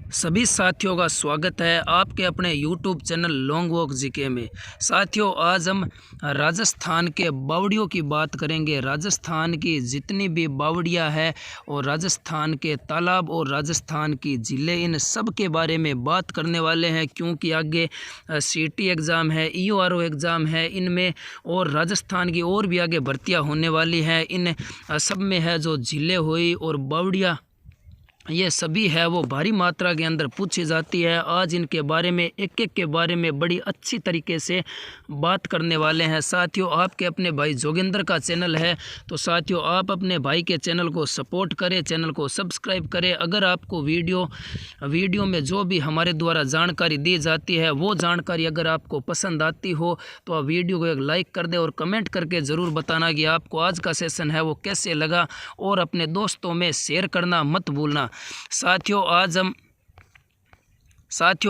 सभी साथियों का स्वागत है आपके अपने YouTube channel long walk GK में। साथियों, आज हम राजस्थान के बावड़ियों की बात करेंगे। राजस्थान की जितनी भी बावड़ियाँ हैं और राजस्थान के तालाब और राजस्थान की झीलें, इन सब के बारे में बात करने वाले हैं, क्योंकि आगे सीटी एग्ज़ाम है, EORO एग्ज़ाम है इनमें, और राजस्थान की और भी आगे भर्तियाँ होने वाली हैं। इन सब में है जो झीलें हुई और बावड़ियाँ, ये सभी है वो भारी मात्रा के अंदर पूछी जाती है। आज इनके बारे में एक एक के बारे में बड़ी अच्छी तरीके से बात करने वाले हैं। साथियों, आपके अपने भाई जोगिंदर का चैनल है, तो साथियों आप अपने भाई के चैनल को सपोर्ट करें, चैनल को सब्सक्राइब करें। अगर आपको वीडियो में जो भी हमारे द्वारा जानकारी दी जाती है, वो जानकारी अगर आपको पसंद आती हो तो आप वीडियो को एक लाइक कर दें और कमेंट करके ज़रूर बताना कि आपको आज का सेशन है वो कैसे लगा, और अपने दोस्तों में शेयर करना मत भूलना। साथियों,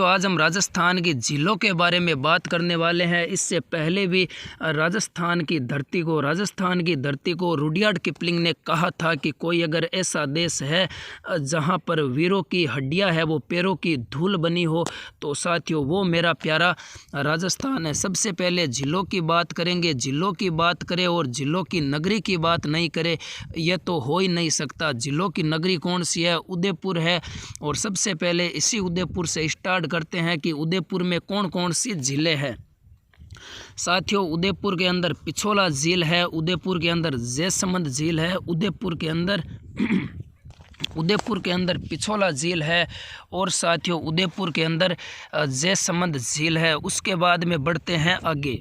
आज हम राजस्थान की झीलों के बारे में बात करने वाले हैं। इससे पहले भी राजस्थान की धरती को रुडयार्ड किपलिंग ने कहा था कि कोई अगर ऐसा देश है जहां पर वीरों की हड्डियां है वो पैरों की धूल बनी हो, तो साथियों वो मेरा प्यारा राजस्थान है। सबसे पहले झीलों की बात करेंगे। झीलों की बात करें और झीलों की नगरी की बात नहीं करें, यह तो हो ही नहीं सकता। झीलों की नगरी कौन सी है? उदयपुर है। और सबसे पहले इसी उदयपुर से स्टार्ट करते हैं कि उदयपुर में कौन कौन सी झीलें हैं। साथियों, उदयपुर के अंदर पिछोला झील है, उदयपुर के अंदर जयसमंद झील है, उदयपुर के अंदर पिछोला झील है, और साथियों उदयपुर के अंदर जयसमंद झील है। उसके बाद में बढ़ते हैं आगे।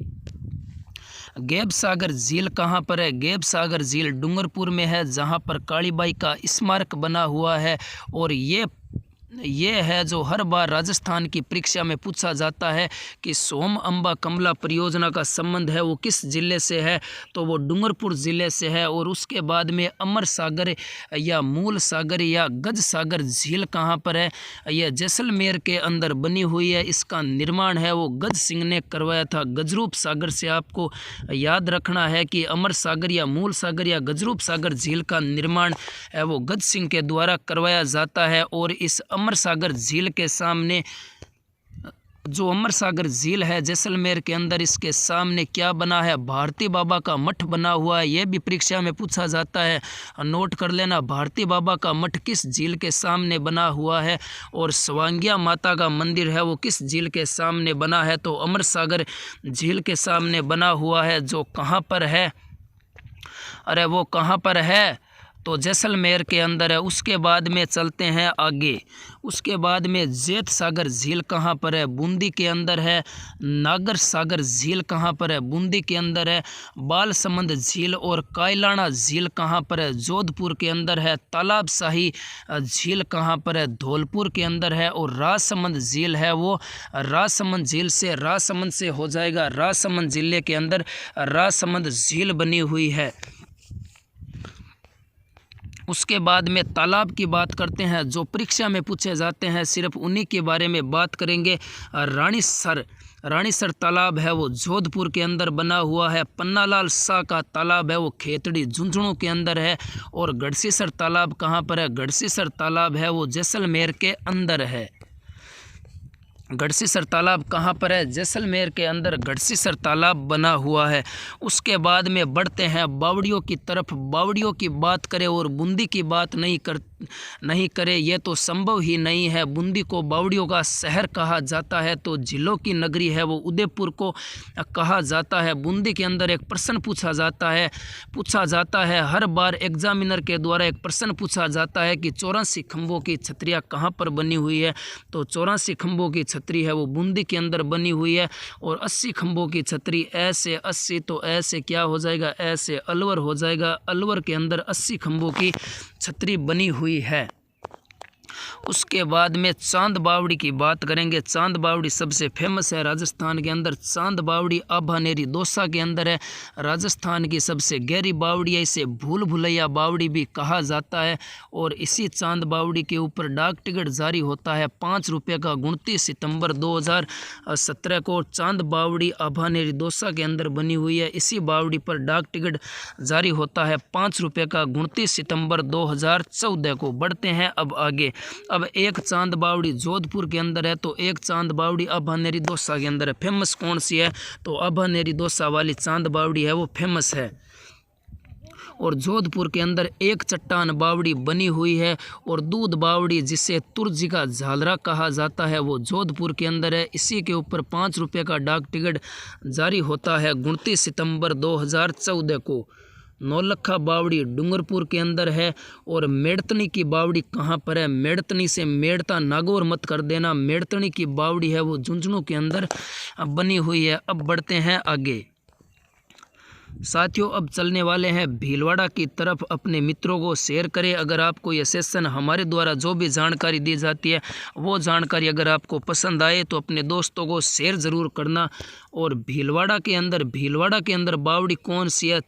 गैब सागर झील कहाँ पर है? गैब सागर झील डूंगरपुर में है, जहाँ पर कालीबाई का स्मारक बना हुआ है। और ये है जो हर बार राजस्थान की परीक्षा में पूछा जाता है कि सोम अंबा कमला परियोजना का संबंध है वो किस ज़िले से है, तो वो डूंगरपुर ज़िले से है। और उसके बाद में अमर सागर या मूल सागर या गज सागर झील कहाँ पर है? यह जैसलमेर के अंदर बनी हुई है। इसका निर्माण है वो गज सिंह ने करवाया था। गजरूप सागर से आपको याद रखना है कि अमर सागर या मूल सागर या गजरूप सागर झील का निर्माण है वो गज सिंह के द्वारा करवाया जाता है। और इस अमर सागर झील के सामने जो अमर सागर झील है जैसलमेर के अंदर, इसके सामने क्या बना है? भारती बाबा का मठ बना हुआ है। यह भी परीक्षा में पूछा जाता है, नोट कर लेना। भारती बाबा का मठ किस झील के सामने बना हुआ है? और स्वांगिया माता का मंदिर है वो किस झील के सामने बना है? तो अमर सागर झील के सामने बना हुआ है, जो कहाँ पर है? अरे वो कहाँ पर है? तो जैसलमेर के अंदर है। उसके बाद में चलते हैं आगे। उसके बाद में जेठ सागर झील कहाँ पर है? बूंदी के अंदर है। नागर सागर झील कहाँ पर है? बूंदी के अंदर है। बालसमंद झील और कायलाना झील कहाँ पर है? जोधपुर के अंदर है। तालाब शाही झील कहाँ पर है? धौलपुर के अंदर है। और राजसमंद झील है वो राजसमंद झील से राजसमंद से हो जाएगा। राजसमंद जिले के अंदर राजसमंद झील बनी हुई है। उसके बाद में तालाब की बात करते हैं जो परीक्षा में पूछे जाते हैं, सिर्फ उन्हीं के बारे में बात करेंगे। रानीसर तालाब है वो जोधपुर के अंदर बना हुआ है। पन्नालाल शाह का तालाब है वो खेतड़ी झुंझुनू के अंदर है। और गढ़सीसर तालाब कहाँ पर है? गढ़सीसर तालाब है वो जैसलमेर के अंदर है। गढ़सीसर तालाब कहाँ पर है? जैसलमेर के अंदर गढ़सीसर तालाब बना हुआ है। उसके बाद में बढ़ते हैं बावड़ियों की तरफ। बावड़ियों की बात करें और बूंदी की बात नहीं करें, यह तो संभव ही नहीं है। बूंदी को बावड़ियों का शहर कहा जाता है, तो झीलों की नगरी है वो उदयपुर को कहा जाता है। बूंदी के अंदर एक प्रश्न पूछा जाता है हर बार एग्जामिनर के द्वारा एक प्रश्न पूछा जाता है कि 84 खंभों की छतरियाँ कहाँ पर बनी हुई है? तो 84 खंभों की छतरी है वो बूंदी के अंदर बनी हुई है। और 80 खंभों की छतरी ऐसे 80, तो ऐसे क्या हो जाएगा? ऐसे अलवर हो जाएगा। अलवर के अंदर 80 खंभों की छतरी बनी हुई है। उसके बाद में चांद बावड़ी की बात करेंगे। चांद बावड़ी सबसे फेमस है राजस्थान के अंदर। चांद बावड़ी आभानेरी दौसा के अंदर है। राजस्थान की सबसे गहरी बावड़ी है, इसे भूल भुलैया बावड़ी भी कहा जाता है। और इसी चांद बावड़ी के ऊपर डाक टिकट जारी होता है 5 रुपये का। 29 सितंबर 2017 को चांद बावड़ी आभानेरी दौसा के अंदर बनी हुई है। इसी बावड़ी पर डाक टिकट जारी होता है 5 रुपये का 29 सितंबर 2014 को। बढ़ते हैं अब आगे। अब एक चांद बावड़ी जोधपुर के अंदर है, तो एक चांद बावड़ी अभानेरी दौसा के अंदर है। फेमस कौन सी है, तो अभानेरी दौसा वाली चांद बावड़ी है वो फेमस है। और जोधपुर के अंदर एक चट्टान बावड़ी बनी हुई है, और दूध बावड़ी जिसे तुर्जी का झालरा कहा जाता है वो जोधपुर के अंदर है। इसी के ऊपर 5 रुपये का डाक टिकट जारी होता है 29 सितंबर 2014 को। नौलखा बावड़ी डूंगरपुर के अंदर है। और मेड़तनी की बावड़ी कहाँ पर है, मेड़तनी से मेड़ता नागौर मत कर देना, मेड़तनी की बावड़ी है वो झुंझुनू के अंदर बनी हुई है। अब बढ़ते हैं आगे साथियों, अब चलने वाले हैं भीलवाड़ा की तरफ। अपने मित्रों को शेयर करें। अगर आपको ये सेशन हमारे द्वारा जो भी जानकारी दी जाती है वो जानकारी अगर आपको पसंद आए तो अपने दोस्तों को शेयर ज़रूर करना। और भीलवाड़ा के अंदर बावड़ी कौन सी है,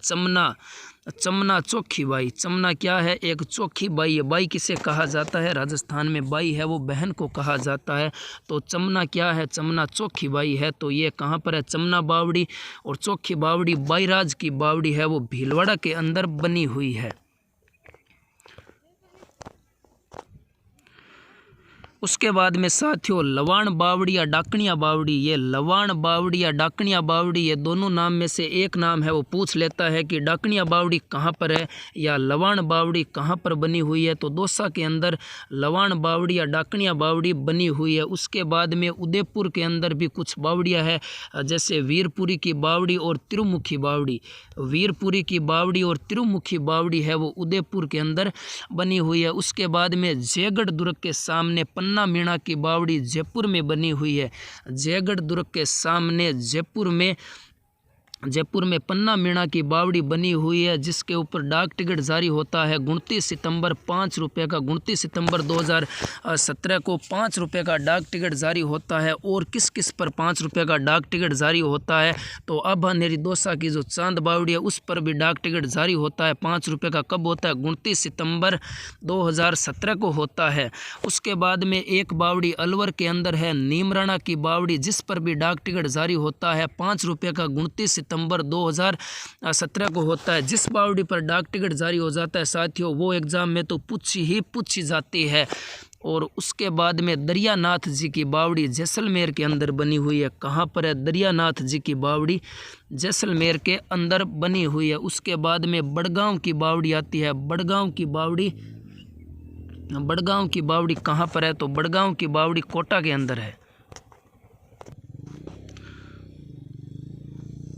चमना चोखी बाई। चमना क्या है, एक चोखी बाई है। बाई किसे कहा जाता है, राजस्थान में बाई है वो बहन को कहा जाता है। तो चमना क्या है, चमना चोखी बाई है। तो ये कहाँ पर है, चमना बावड़ी। और चोखी बावड़ी बाईराज की बावड़ी है वो भीलवाड़ा के अंदर बनी हुई है। उसके बाद में साथियों लवाण बावड़ी या डाकणिया बावड़ी, ये लवाण बावड़ी या डाकणिया बावड़ी ये दोनों नाम में से एक नाम है वो पूछ लेता है कि डाकणिया बावड़ी कहाँ पर है या लवाण बावड़ी कहाँ पर बनी हुई है। तो दौसा के अंदर लवाण बावड़ी या डाकणिया बावड़ी बनी हुई है। उसके बाद में उदयपुर के अंदर भी कुछ बावड़ियाँ हैं, जैसे वीरपुरी की बावड़ी और तिरुमुखी बावड़ी। वीरपुरी की बावड़ी और तिरुमुखी बावड़ी है वो उदयपुर के अंदर बनी हुई है। उसके बाद में जयगढ़ दुर्ग के सामने पन्ना मीणा की बावड़ी जयपुर में बनी हुई है। जयगढ़ दुर्ग के सामने जयपुर में पन्ना मीणा की बावड़ी बनी हुई है, जिसके ऊपर डाक टिकट जारी होता है 29 सितंबर 5 रुपये का। 29 सितंबर 2017 को 5 रुपये का डाक टिकट जारी होता है। और किस किस पर 5 रुपये का डाक टिकट जारी होता है, तो अभानेरी दौसा की जो चांद बावड़ी है उस पर भी डाक टिकट जारी होता है 5 रुपये का। कब होता है, 29 सितंबर 2017 को होता है। उसके बाद में एक बावड़ी अलवर के अंदर है नीमराणा की बावड़ी, जिस पर भी डाक टिकट जारी होता है 5 रुपये का। 29 सितंबर 2017 को होता है। जिस बावड़ी पर डाक टिकट जारी हो जाता है साथियों वो एग्जाम में तो पूछी जाती है। और उसके बाद में दरियानाथ जी की बावड़ी जैसलमेर के अंदर बनी हुई है। कहाँ पर है, दरियानाथ जी की बावड़ी जैसलमेर के अंदर बनी हुई है। उसके बाद में बड़गांव की बावड़ी आती है। बड़गांव की बावड़ी कहाँ पर है, तो बड़गांव की बावड़ी कोटा के अंदर है।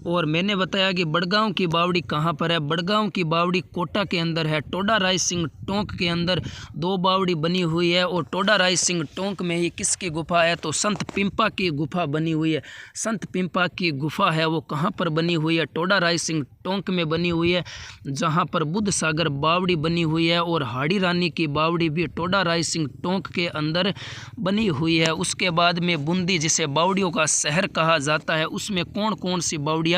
और मैंने बताया कि बड़गांव की बावड़ी कहाँ पर है, बड़गांव की बावड़ी कोटा के अंदर है। टोडा राय सिंह टोंक के अंदर 2 बावड़ी बनी हुई है। और टोडा राय सिंह टोंक में ही किसकी गुफा है, तो संत पिंपा की गुफा बनी हुई है। संत पिंपा की गुफा है वो कहाँ पर बनी हुई है, टोडा राय सिंह टोंक में बनी हुई है, जहाँ पर बुद्ध सागर बावड़ी बनी हुई है। और हाड़ी रानी की बावड़ी भी टोडा राय सिंह टोंक के अंदर बनी हुई है। उसके बाद में बूंदी जिसे बावड़ियों का शहर कहा जाता है, उसमें कौन कौन सी बावड़ियाँ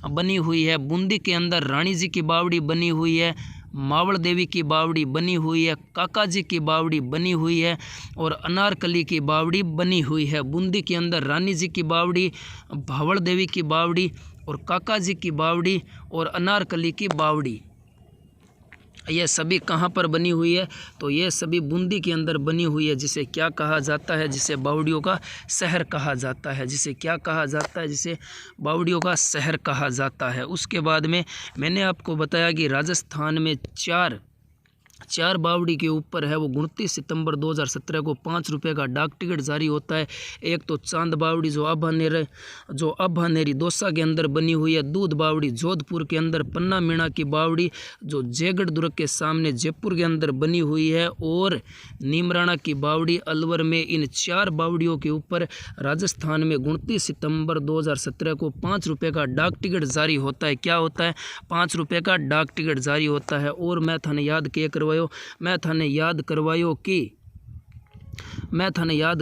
बनी हुई है। बूंदी के अंदर रानी जी की बावड़ी बनी हुई है, मावड़ देवी की बावड़ी बनी हुई है, काका जी की बावड़ी बनी हुई है और अनारकली की बावड़ी बनी हुई है। बूंदी के अंदर रानी जी की बावड़ी, भावड़ देवी की बावड़ी और काका जी की बावड़ी और अनारकली की बावड़ी, ये सभी कहाँ पर बनी हुई है, तो ये सभी बूंदी के अंदर बनी हुई है, जिसे क्या कहा जाता है, जिसे बावड़ियों का शहर कहा जाता है। जिसे क्या कहा जाता है, जिसे बावड़ियों का शहर कहा जाता है। उसके बाद में मैंने आपको बताया कि राजस्थान में चार बावड़ी के ऊपर है वो 29 सितंबर 2017 को 5 रुपये का डाक टिकट जारी होता है। एक तो चांद बावड़ी जो अभानेरी दौसा के अंदर बनी हुई है, दूध बावड़ी जोधपुर के अंदर, पन्ना मीणा की बावड़ी जो जयगढ़ दुर्ग के सामने जयपुर के अंदर बनी हुई है और नीमराणा की बावड़ी अलवर में। इन 4 बावड़ियों के ऊपर राजस्थान में 29 सितंबर 2017 को 5 रुपये का डाक टिकट जारी होता है। क्या होता है, 5 रुपये का डाक टिकट जारी होता है। और मैं थाने याद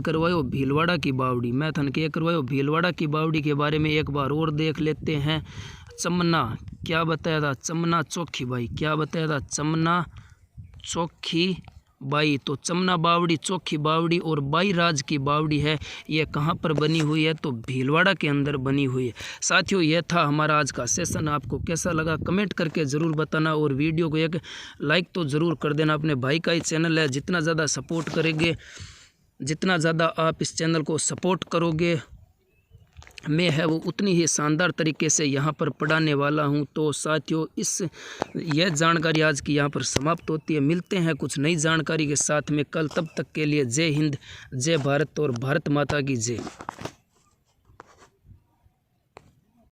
करवायो भीलवाड़ा की बावड़ी, मैं थाने के करवायो भीलवाड़ा की बावड़ी के बारे में एक बार और देख लेते हैं। चमना क्या बताया था, चमना चोखी बाई, क्या बताया था, चमना चोखी बाई, तो चमना बावड़ी, चोखी बावड़ी और बाई राज की बावड़ी है, ये कहाँ पर बनी हुई है? तो भीलवाड़ा के अंदर बनी हुई है। साथियों, यह था हमारा आज का सेशन। आपको कैसा लगा कमेंट करके ज़रूर बताना, और वीडियो को एक लाइक तो ज़रूर कर देना। अपने भाई का ही चैनल है, जितना ज़्यादा सपोर्ट करेंगे, जितना ज़्यादा आप इस चैनल को सपोर्ट करोगे, मैं है वो उतनी ही शानदार तरीके से यहाँ पर पढ़ाने वाला हूँ। तो साथियों, यह जानकारी आज की यहाँ पर समाप्त होती है। मिलते हैं कुछ नई जानकारी के साथ में कल। तब तक के लिए जय हिंद, जय भारत और भारत माता की जय।